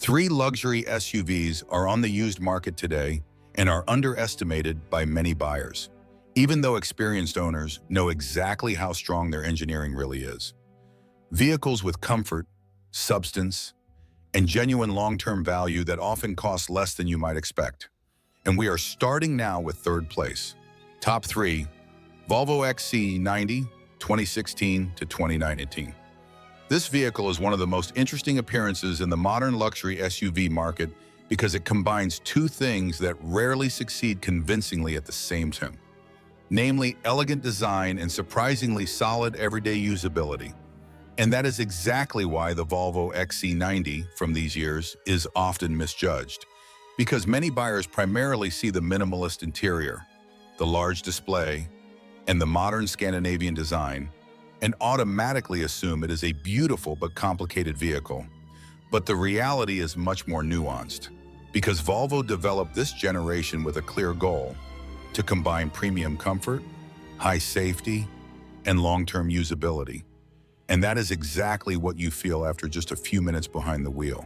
Three luxury SUVs are on the used market today and are underestimated by many buyers, even though experienced owners know exactly how strong their engineering really is. Vehicles with comfort, substance, and genuine long-term value that often cost less than you might expect. And we are starting now with third place. Top 3, Volvo XC90, 2016 to 2019. This vehicle is one of the most interesting appearances in the modern luxury SUV market because it combines two things that rarely succeed convincingly at the same time. Namely, elegant design and surprisingly solid everyday usability. And that is exactly why the Volvo XC90 from these years is often misjudged, because many buyers primarily see the minimalist interior, the large display, and the modern Scandinavian design, and automatically assume it is a beautiful but complicated vehicle. But the reality is much more nuanced, because Volvo developed this generation with a clear goal: to combine premium comfort, high safety, and long-term usability. And that is exactly what you feel after just a few minutes behind the wheel.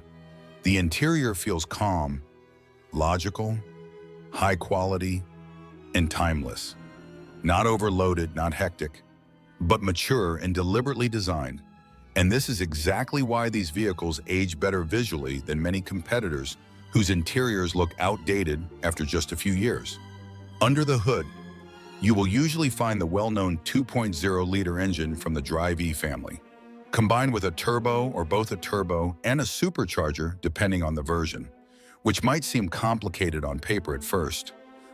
The interior feels calm, logical, high quality, and timeless. Not overloaded, not hectic, but mature and deliberately designed. And this is exactly why these vehicles age better visually than many competitors whose interiors look outdated after just a few years. Under the hood, you will usually find the well-known 2.0-liter engine from the Drive-E family, combined with a turbo or both a turbo and a supercharger depending on the version, which might seem complicated on paper at first.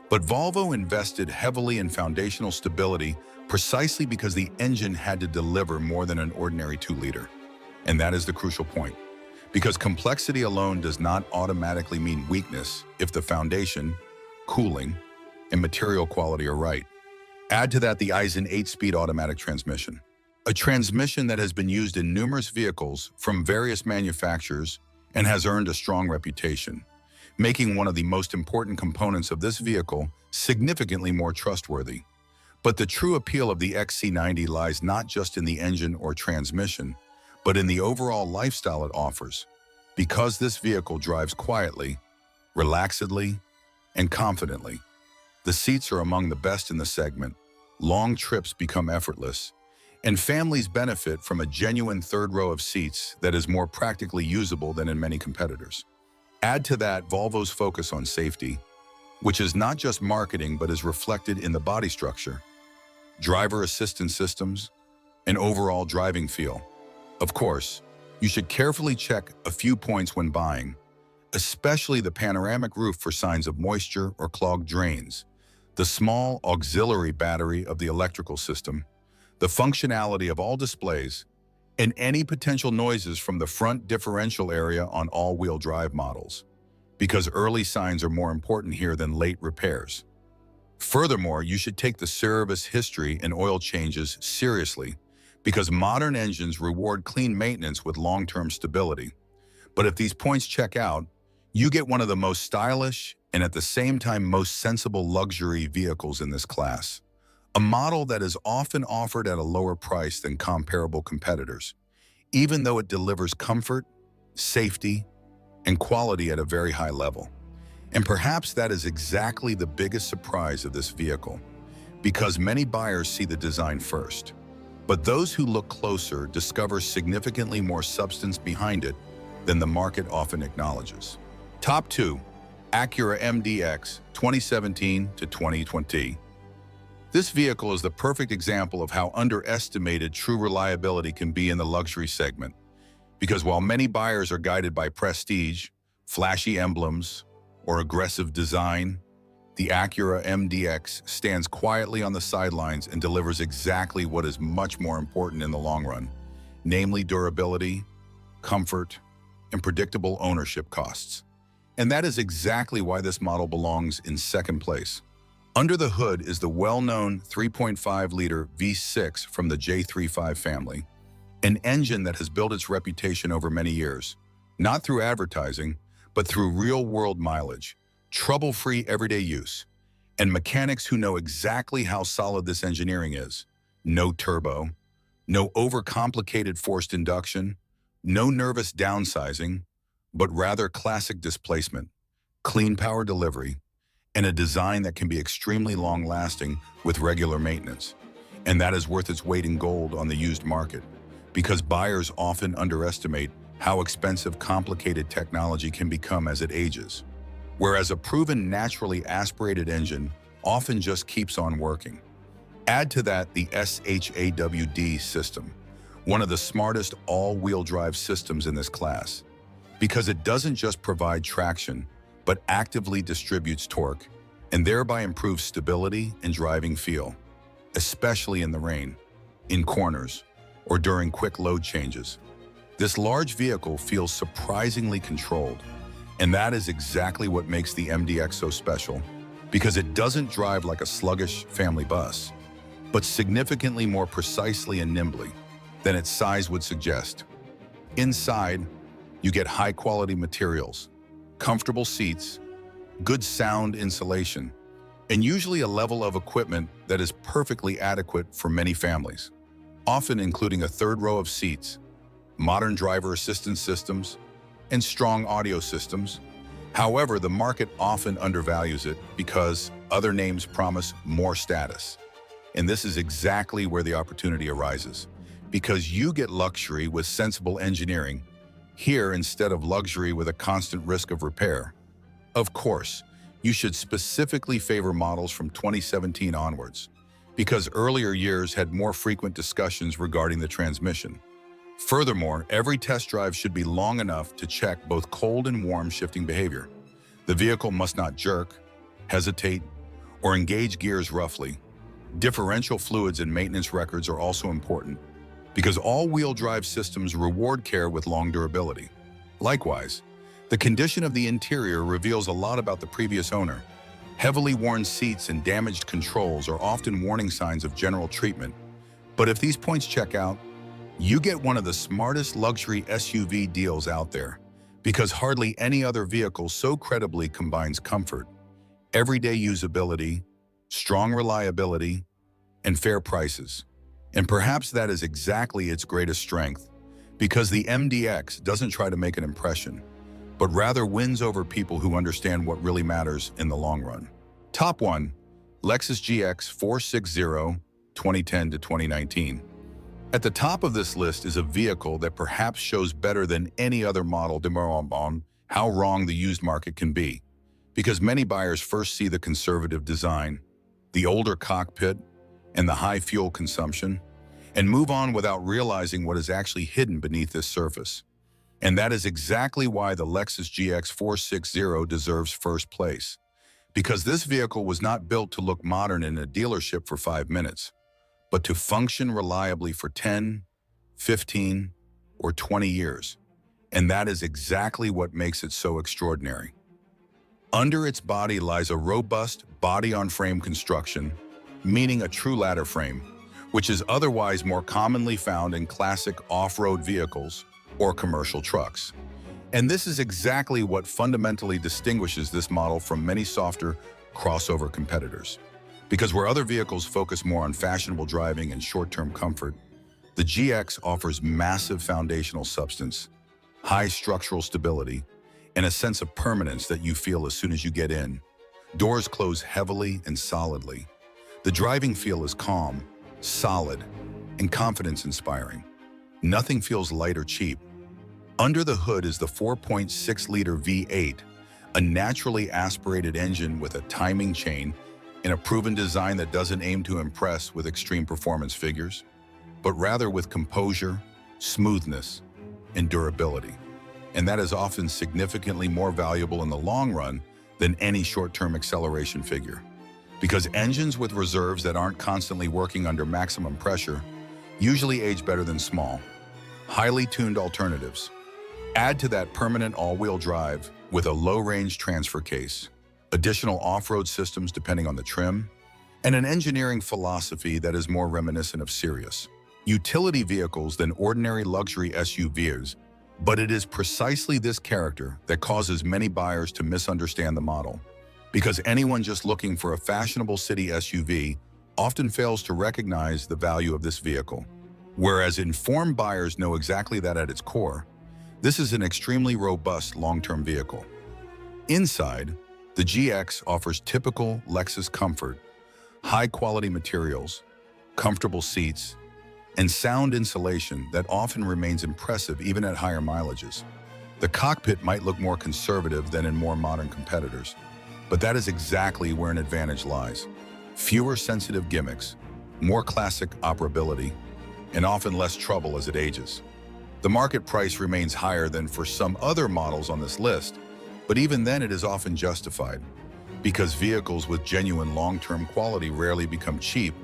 But Volvo invested heavily in foundational stability precisely because the engine had to deliver more than an ordinary 2-liter. And that is the crucial point, because complexity alone does not automatically mean weakness if the foundation, cooling, and material quality are right. Add to that the Aisin 8-speed automatic transmission, a transmission that has been used in numerous vehicles from various manufacturers and has earned a strong reputation, making one of the most important components of this vehicle significantly more trustworthy. But the true appeal of the XC90 lies not just in the engine or transmission, but in the overall lifestyle it offers. Because this vehicle drives quietly, relaxedly, and confidently. The seats are among the best in the segment, long trips become effortless, and families benefit from a genuine third row of seats that is more practically usable than in many competitors. Add to that Volvo's focus on safety, which is not just marketing but is reflected in the body structure, driver assistance systems, and overall driving feel. Of course, you should carefully check a few points when buying, especially the panoramic roof for signs of moisture or clogged drains, the small auxiliary battery of the electrical system, the functionality of all displays, and any potential noises from the front differential area on all-wheel drive models, because early signs are more important here than late repairs. Furthermore, you should take the service history and oil changes seriously, because modern engines reward clean maintenance with long-term stability. But if these points check out, you get one of the most stylish and at the same time most sensible luxury vehicles in this class. A model that is often offered at a lower price than comparable competitors, even though it delivers comfort, safety, and quality at a very high level. And perhaps that is exactly the biggest surprise of this vehicle, because many buyers see the design first. But those who look closer discover significantly more substance behind it than the market often acknowledges. Top 2, Acura MDX 2017 to 2020. This vehicle is the perfect example of how underestimated true reliability can be in the luxury segment, because while many buyers are guided by prestige, flashy emblems, or aggressive design, the Acura MDX stands quietly on the sidelines and delivers exactly what is much more important in the long run, namely durability, comfort, and predictable ownership costs. And that is exactly why this model belongs in second place. Under the hood is the well-known 3.5-liter V6 from the J35 family, an engine that has built its reputation over many years, not through advertising, but through real-world mileage, trouble-free everyday use, and mechanics who know exactly how solid this engineering is. No turbo, no overcomplicated forced induction, no nervous downsizing, but rather classic displacement, clean power delivery, and a design that can be extremely long-lasting with regular maintenance. And that is worth its weight in gold on the used market, because buyers often underestimate how expensive complicated technology can become as it ages. Whereas a proven naturally aspirated engine often just keeps on working. Add to that the SHAWD system, one of the smartest all-wheel drive systems in this class, because it doesn't just provide traction, but actively distributes torque and thereby improves stability and driving feel, especially in the rain, in corners, or during quick load changes. This large vehicle feels surprisingly controlled, and that is exactly what makes the MDX so special, because it doesn't drive like a sluggish family bus, but significantly more precisely and nimbly than its size would suggest. Inside, you get high-quality materials, comfortable seats, good sound insulation, and usually a level of equipment that is perfectly adequate for many families, often including a third row of seats, modern driver assistance systems, and strong audio systems. However, the market often undervalues it because other names promise more status. And this is exactly where the opportunity arises, because you get luxury with sensible engineering here instead of luxury with a constant risk of repair. Of course, you should specifically favor models from 2017 onwards, because earlier years had more frequent discussions regarding the transmission. Furthermore, every test drive should be long enough to check both cold and warm shifting behavior. The vehicle must not jerk, hesitate, or engage gears roughly. Differential fluids and maintenance records are also important, because all-wheel drive systems reward care with long durability. Likewise, the condition of the interior reveals a lot about the previous owner. Heavily worn seats and damaged controls are often warning signs of general treatment. But if these points check out, you get one of the smartest luxury SUV deals out there, because hardly any other vehicle so credibly combines comfort, everyday usability, strong reliability, and fair prices. And perhaps that is exactly its greatest strength, because the MDX doesn't try to make an impression, but rather wins over people who understand what really matters in the long run. Top 1. Lexus GX 460, 2010 to 2019. At the top of this list is a vehicle that perhaps shows better than any other model on how wrong the used market can be, because many buyers first see the conservative design, the older cockpit, and the high fuel consumption, and move on without realizing what is actually hidden beneath this surface. And that is exactly why the Lexus GX 460 deserves first place, because this vehicle was not built to look modern in a dealership for 5 minutes, but to function reliably for 10, 15, or 20 years. And that is exactly what makes it so extraordinary. Under its body lies a robust body-on-frame construction, meaning a true ladder frame, which is otherwise more commonly found in classic off-road vehicles or commercial trucks. And this is exactly what fundamentally distinguishes this model from many softer crossover competitors. Because where other vehicles focus more on fashionable driving and short-term comfort, the GX offers massive foundational substance, high structural stability, and a sense of permanence that you feel as soon as you get in. Doors close heavily and solidly. The driving feel is calm, solid, and confidence-inspiring. Nothing feels light or cheap. Under the hood is the 4.6-liter V8, a naturally aspirated engine with a timing chain and a proven design that doesn't aim to impress with extreme performance figures, but rather with composure, smoothness, and durability. And that is often significantly more valuable in the long run than any short-term acceleration figure. Because engines with reserves that aren't constantly working under maximum pressure usually age better than small, highly tuned alternatives. Add to that permanent all-wheel drive with a low-range transfer case, additional off-road systems depending on the trim, and an engineering philosophy that is more reminiscent of serious utility vehicles than ordinary luxury SUVs. But it is precisely this character that causes many buyers to misunderstand the model, because anyone just looking for a fashionable city SUV often fails to recognize the value of this vehicle. Whereas informed buyers know exactly that at its core, This is an extremely robust long-term vehicle. Inside, the GX offers typical Lexus comfort, high-quality materials, comfortable seats, and sound insulation that often remains impressive even at higher mileages. The cockpit might look more conservative than in more modern competitors, but that is exactly where an advantage lies. Fewer sensitive gimmicks, more classic operability, and often less trouble as it ages. The market price remains higher than for some other models on this list, but even then it is often justified, because vehicles with genuine long-term quality rarely become cheap,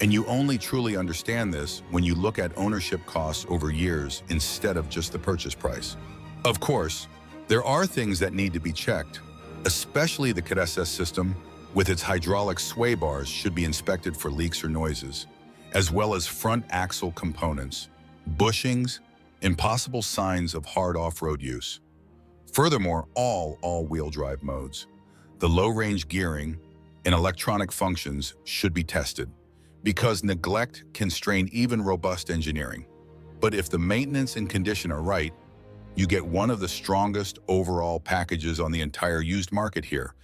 and you only truly understand this when you look at ownership costs over years instead of just the purchase price. Of course, there are things that need to be checked, especially the Cadet system with its hydraulic sway bars should be inspected for leaks or noises, as well as front axle components, bushings, and possible signs of hard off-road use. Furthermore, all-wheel drive modes, the low-range gearing, and electronic functions should be tested, because neglect can strain even robust engineering. But if the maintenance and condition are right, you get one of the strongest overall packages on the entire used market here,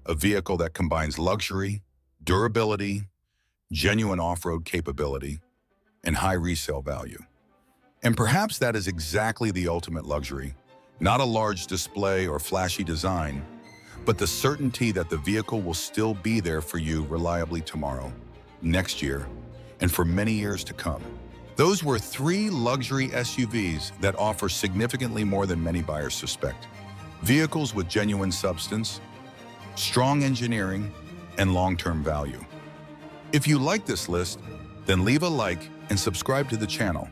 a vehicle that combines luxury, durability, genuine off-road capability, and high resale value. And perhaps that is exactly the ultimate luxury, not a large display or flashy design, but the certainty that the vehicle will still be there for you reliably tomorrow, next year, and for many years to come. Those were 3 luxury SUVs that offer significantly more than many buyers suspect. Vehicles with genuine substance, strong engineering, and long-term value. If you like this list, then leave a like and subscribe to the channel,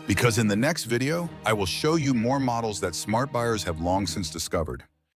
because in the next video, I will show you more models that smart buyers have long since discovered.